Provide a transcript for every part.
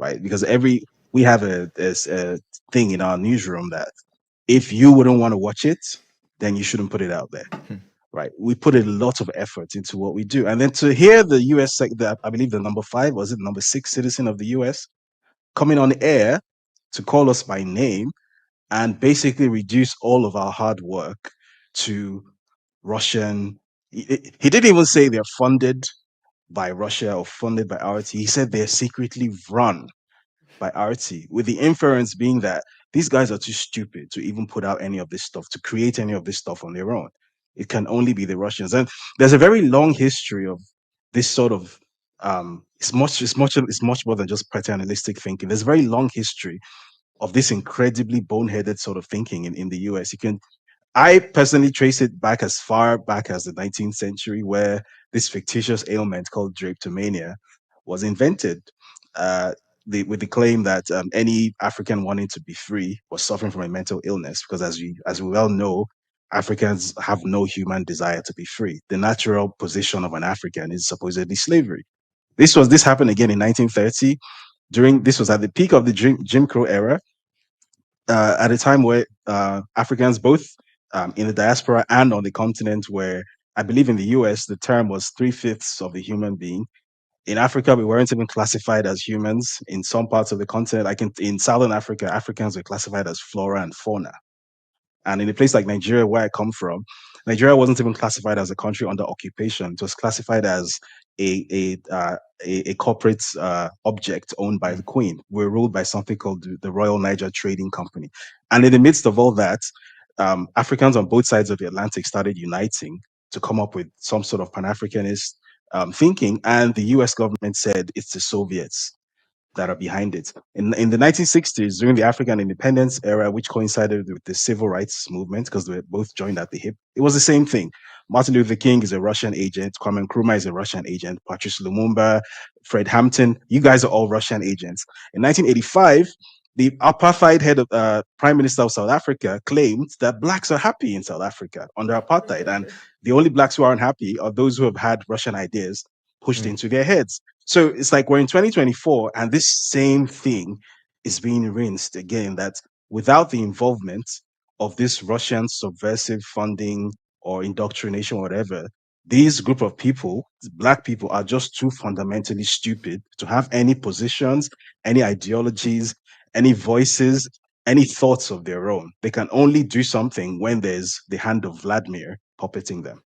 right? Because we have a thing in our newsroom that if you wouldn't want to watch it, then you shouldn't put it out there, right? We put a lot of effort into what we do, and then to hear the U.S. I believe the number five, was it number six citizen of the U.S. coming on air to call us by name and basically reduce all of our hard work to Russian. He didn't even say they're funded by Russia or funded by RT. He said they're secretly run by RT, with the inference being that these guys are too stupid to even put out any of this stuff, to create any of this stuff on their own. It can only be the Russians. And there's a very long history of this sort of it's much more than just paternalistic thinking. There's a very long history of this incredibly boneheaded sort of thinking in the US. I personally trace it back as far back as the 19th century, where this fictitious ailment called drapetomania was invented, uh, with the claim that any African wanting to be free was suffering from a mental illness, because as we well know, Africans have no human desire to be free. The natural position of an African is supposedly slavery. This happened again in 1930. This was at the peak of the Jim Crow era, at a time where Africans, both in the diaspora and on the continent, where I believe in the US, the term was three-fifths of the human being. In Africa, we weren't even classified as humans. In some parts of the continent, like in Southern Africa, Africans were classified as flora and fauna. And in a place like Nigeria, where I come from, Nigeria wasn't even classified as a country under occupation. It was classified as a corporate object owned by the Queen. We're ruled by something called the Royal Niger Trading Company. And in the midst of all that, Africans on both sides of the Atlantic started uniting to come up with some sort of Pan-Africanist thinking. And the US government said it's the Soviets that are behind it. In the 1960s, during the African independence era, which coincided with the civil rights movement, because they were both joined at the hip, it was the same thing. Martin Luther King is a Russian agent. Kwame Nkrumah is a Russian agent. Patrice Lumumba, Fred Hampton, you guys are all Russian agents. In 1985, the apartheid head of Prime Minister of South Africa claimed that blacks are happy in South Africa under apartheid, and the only blacks who aren't happy are those who have had Russian ideas pushed into their heads. So it's like we're in 2024, and this same thing is being rinsed again. That without the involvement of this Russian subversive funding or indoctrination, or whatever, these group of people, black people, are just too fundamentally stupid to have any positions, any ideologies, any voices, any thoughts of their own. They can only do something when there's the hand of Vladimir puppeting them.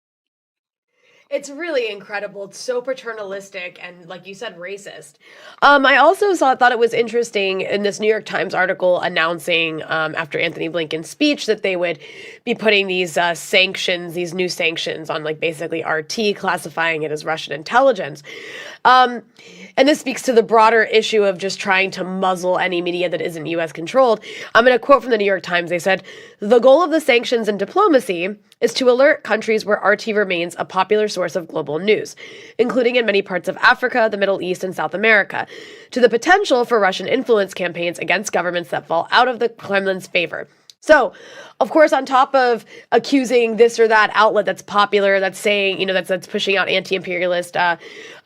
It's really incredible. It's so paternalistic and, like you said, racist. I also thought it was interesting in this New York Times article announcing after Anthony Blinken's speech that they would be putting these sanctions, these new sanctions on like basically RT, classifying it as Russian intelligence. And this speaks to the broader issue of just trying to muzzle any media that isn't U.S. controlled. I'm going to quote from the New York Times. They said, "The goal of the sanctions and diplomacy is to alert countries where RT remains a popular source of global news, including in many parts of Africa, the Middle East, and South America, to the potential for Russian influence campaigns against governments that fall out of the Kremlin's favor." So, of course, on top of accusing this or that outlet that's popular, that's saying, that's pushing out anti-imperialist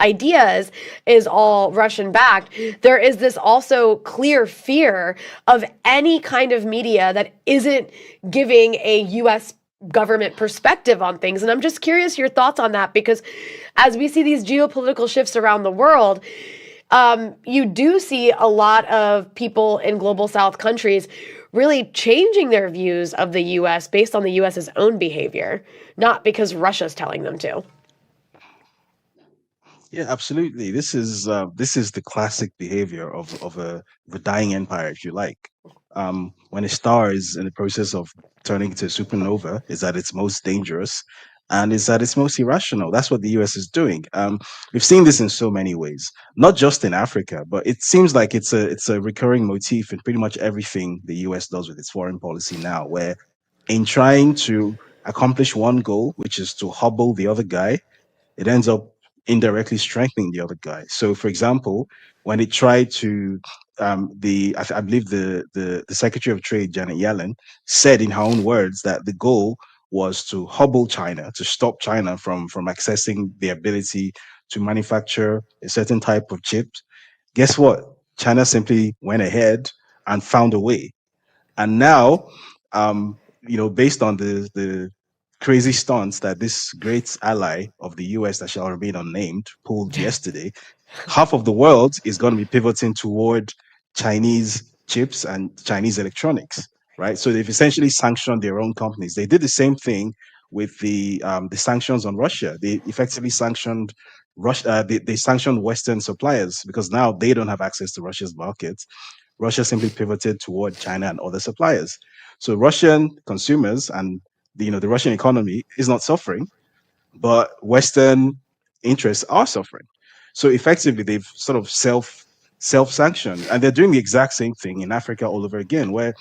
ideas, is all Russian-backed, there is this also clear fear of any kind of media that isn't giving a U.S. government perspective on things. And I'm just curious your thoughts on that, because as we see these geopolitical shifts around the world, you do see a lot of people in global South countries really changing their views of the U.S. based on the U.S.'s own behavior, not because Russia's telling them to. Yeah, absolutely. This is the classic behavior of a dying empire, if you like. When a star is in the process of turning into a supernova, is at its most dangerous, and is at its most irrational. That's what the U.S. is doing. We've seen this in so many ways, not just in Africa, but it seems like it's a recurring motif in pretty much everything the U.S. does with its foreign policy now, where in trying to accomplish one goal, which is to hobble the other guy, it ends up indirectly strengthening the other guy. So, for example, when it tried to, I believe the Secretary of Trade Janet Yellen said in her own words that the goal was to hobble China, to stop China from accessing the ability to manufacture a certain type of chips. Guess what? China simply went ahead and found a way. And now, based on the crazy stunts that this great ally of the US that shall remain unnamed pulled yesterday, half of the world is going to be pivoting toward Chinese chips and Chinese electronics, right? So they've essentially sanctioned their own companies. They did the same thing with the sanctions on Russia. They effectively sanctioned Russia. They sanctioned Western suppliers because now they don't have access to Russia's markets. Russia simply pivoted toward China and other suppliers. So Russian consumers and the Russian economy is not suffering, but Western interests are suffering. So effectively, they've sort of self sanctioned, and they're doing the exact same thing in Africa all over again, where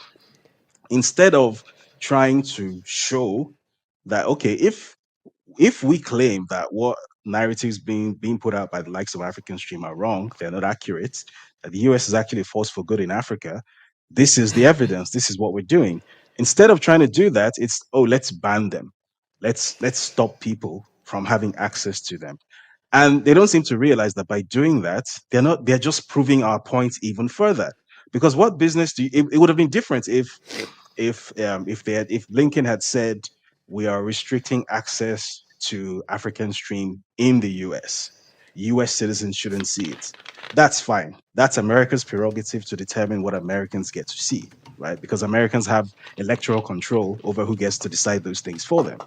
instead of trying to show that okay, if we claim that what narratives being put out by the likes of African Stream are wrong, they're not accurate, that the US is actually a force for good in Africa, this is the evidence, this is what we're doing. Instead of trying to do that, it's let's ban them. Let's stop people from having access to them. And they don't seem to realize that by doing that, they're just proving our point even further. Because what business do you, it would have been different if Blinken had said we are restricting access to African Stream in the US. US citizens shouldn't see it. That's fine. That's America's prerogative to determine what Americans get to see, right? Because Americans have electoral control over who gets to decide those things for them.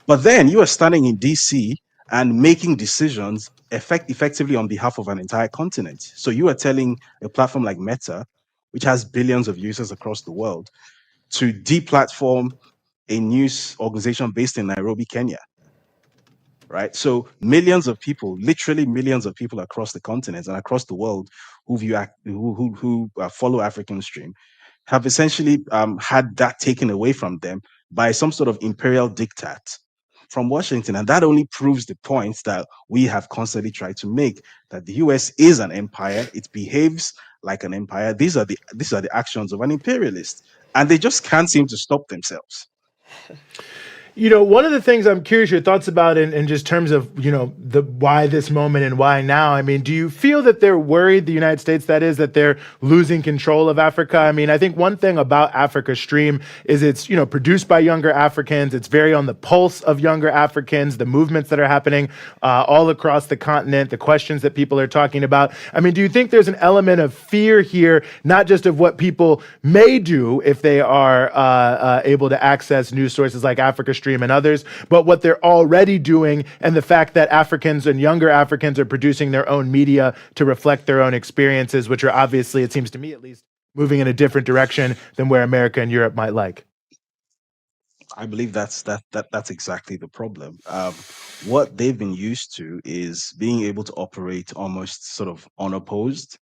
But then you are standing in DC and making decisions effectively on behalf of an entire continent. So you are telling a platform like Meta, which has billions of users across the world, to deplatform a news organization based in Nairobi, Kenya, right? So millions of people, literally millions of people across the continent and across the world who follow African Stream, have essentially had that taken away from them by some sort of imperial diktat from Washington. And that only proves the point that we have constantly tried to make, that the US is an empire. It behaves like an empire. These are the actions of an imperialist. And they just can't seem to stop themselves. One of the things I'm curious your thoughts about in just terms of, the why this moment and why now. I mean, do you feel that they're worried, the United States, that is, that they're losing control of Africa? I mean, I think one thing about Africa Stream is it's, produced by younger Africans. It's very on the pulse of younger Africans, the movements that are happening all across the continent, the questions that people are talking about. I mean, do you think there's an element of fear here, not just of what people may do if they are able to access news sources like Africa Stream and others, but what they're already doing, and the fact that Africans and younger Africans are producing their own media to reflect their own experiences, which are obviously, it seems to me at least, moving in a different direction than where America and Europe might like? I believe that's exactly the problem. What they've been used to is being able to operate almost sort of unopposed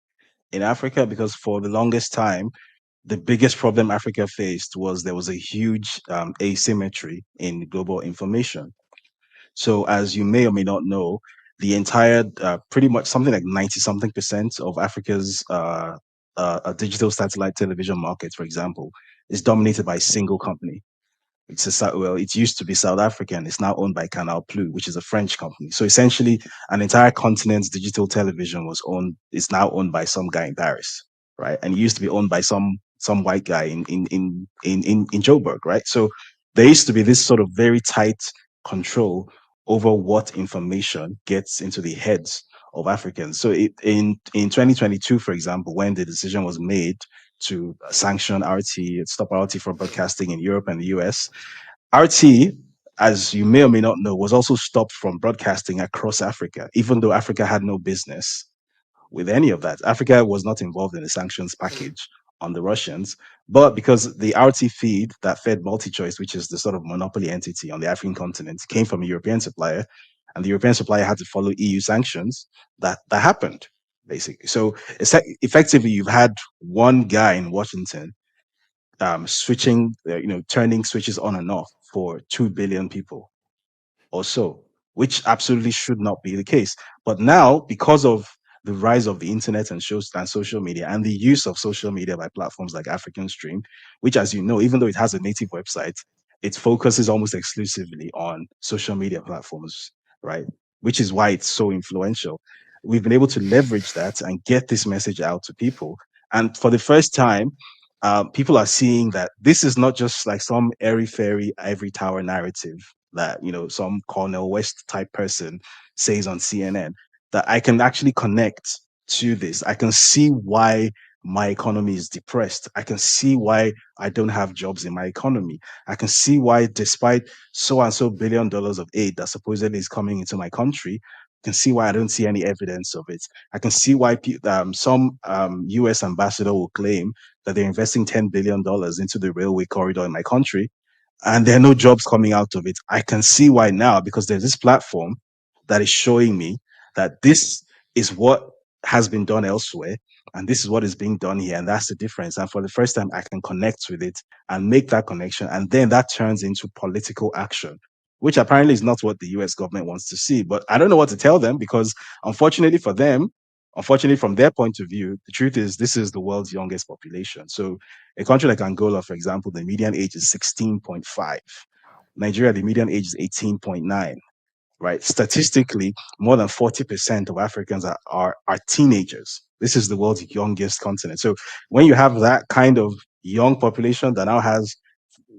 in Africa, because for the longest time, the biggest problem Africa faced was there was a huge asymmetry in global information. So, as you may or may not know, the entire, pretty much something like 90 something percent of Africa's digital satellite television market, for example, is dominated by a single company. It used to be South African. It's now owned by Canal Plus, which is a French company. So essentially, an entire continent's digital television is now owned by some guy in Paris, right? And it used to be owned by some white guy in Joburg, right? So there used to be this sort of very tight control over what information gets into the heads of Africans. So in 2022, for example, when the decision was made to sanction RT, stop RT from broadcasting in Europe and the US, RT, as you may or may not know, was also stopped from broadcasting across Africa, even though Africa had no business with any of that. Africa was not involved in the sanctions package on the Russians, but because the RT feed that fed MultiChoice, which is the sort of monopoly entity on the African continent, came from a European supplier, and the European supplier had to follow EU sanctions, that happened basically. So effectively, you've had one guy in Washington switching, turning switches on and off for 2 billion people or so, which absolutely should not be the case. But now, because of the rise of the internet and social media, and the use of social media by platforms like African Stream, which, as you know, even though it has a native website, it focuses almost exclusively on social media platforms, right? Which is why it's so influential. we've been able to leverage that and get this message out to people. And for the first time, people are seeing that this is not just like some airy fairy ivory tower narrative that some Cornel West type person says on CNN. That I can actually connect to this. I can see why my economy is depressed. I can see why I don't have jobs in my economy. I can see why, despite so and so $1 billion of aid that supposedly is coming into my country, I can see why I don't see any evidence of it. I can see why some US ambassador will claim that they're investing $10 billion into the railway corridor in my country, and there are no jobs coming out of it. I can see why now, because there's this platform that is showing me that this is what has been done elsewhere and this is what is being done here, and that's the difference. And for the first time, I can connect with it and make that connection, and then that turns into political action, which apparently is not what the US government wants to see. But I don't know what to tell them, because unfortunately for them, unfortunately from their point of view, the truth is this is the world's youngest population. So a country like Angola, for example, the median age is 16.5. Nigeria, the median age is 18.9. Right? Statistically, more than 40% of Africans are teenagers. This is the world's youngest continent. So when you have that kind of young population that now has,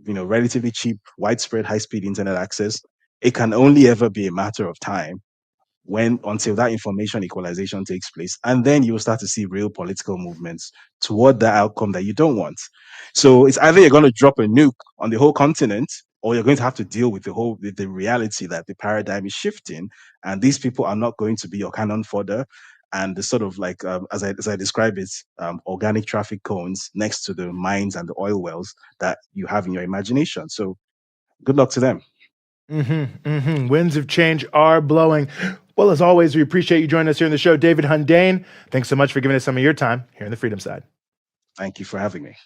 relatively cheap, widespread, high-speed internet access, it can only ever be a matter of time until that information equalization takes place, and then you'll start to see real political movements toward the outcome that you don't want. So it's either you're going to drop a nuke on the whole continent, or you're going to have to deal with the reality that the paradigm is shifting, and these people are not going to be your cannon fodder and the sort of like as I describe it, organic traffic cones next to the mines and the oil wells that you have in your imagination. So good luck to them. Winds of change are blowing. Well, as always, we appreciate you joining us here on the show. David Hundane, thanks so much for giving us some of your time here on the Freedom Side. Thank you for having me.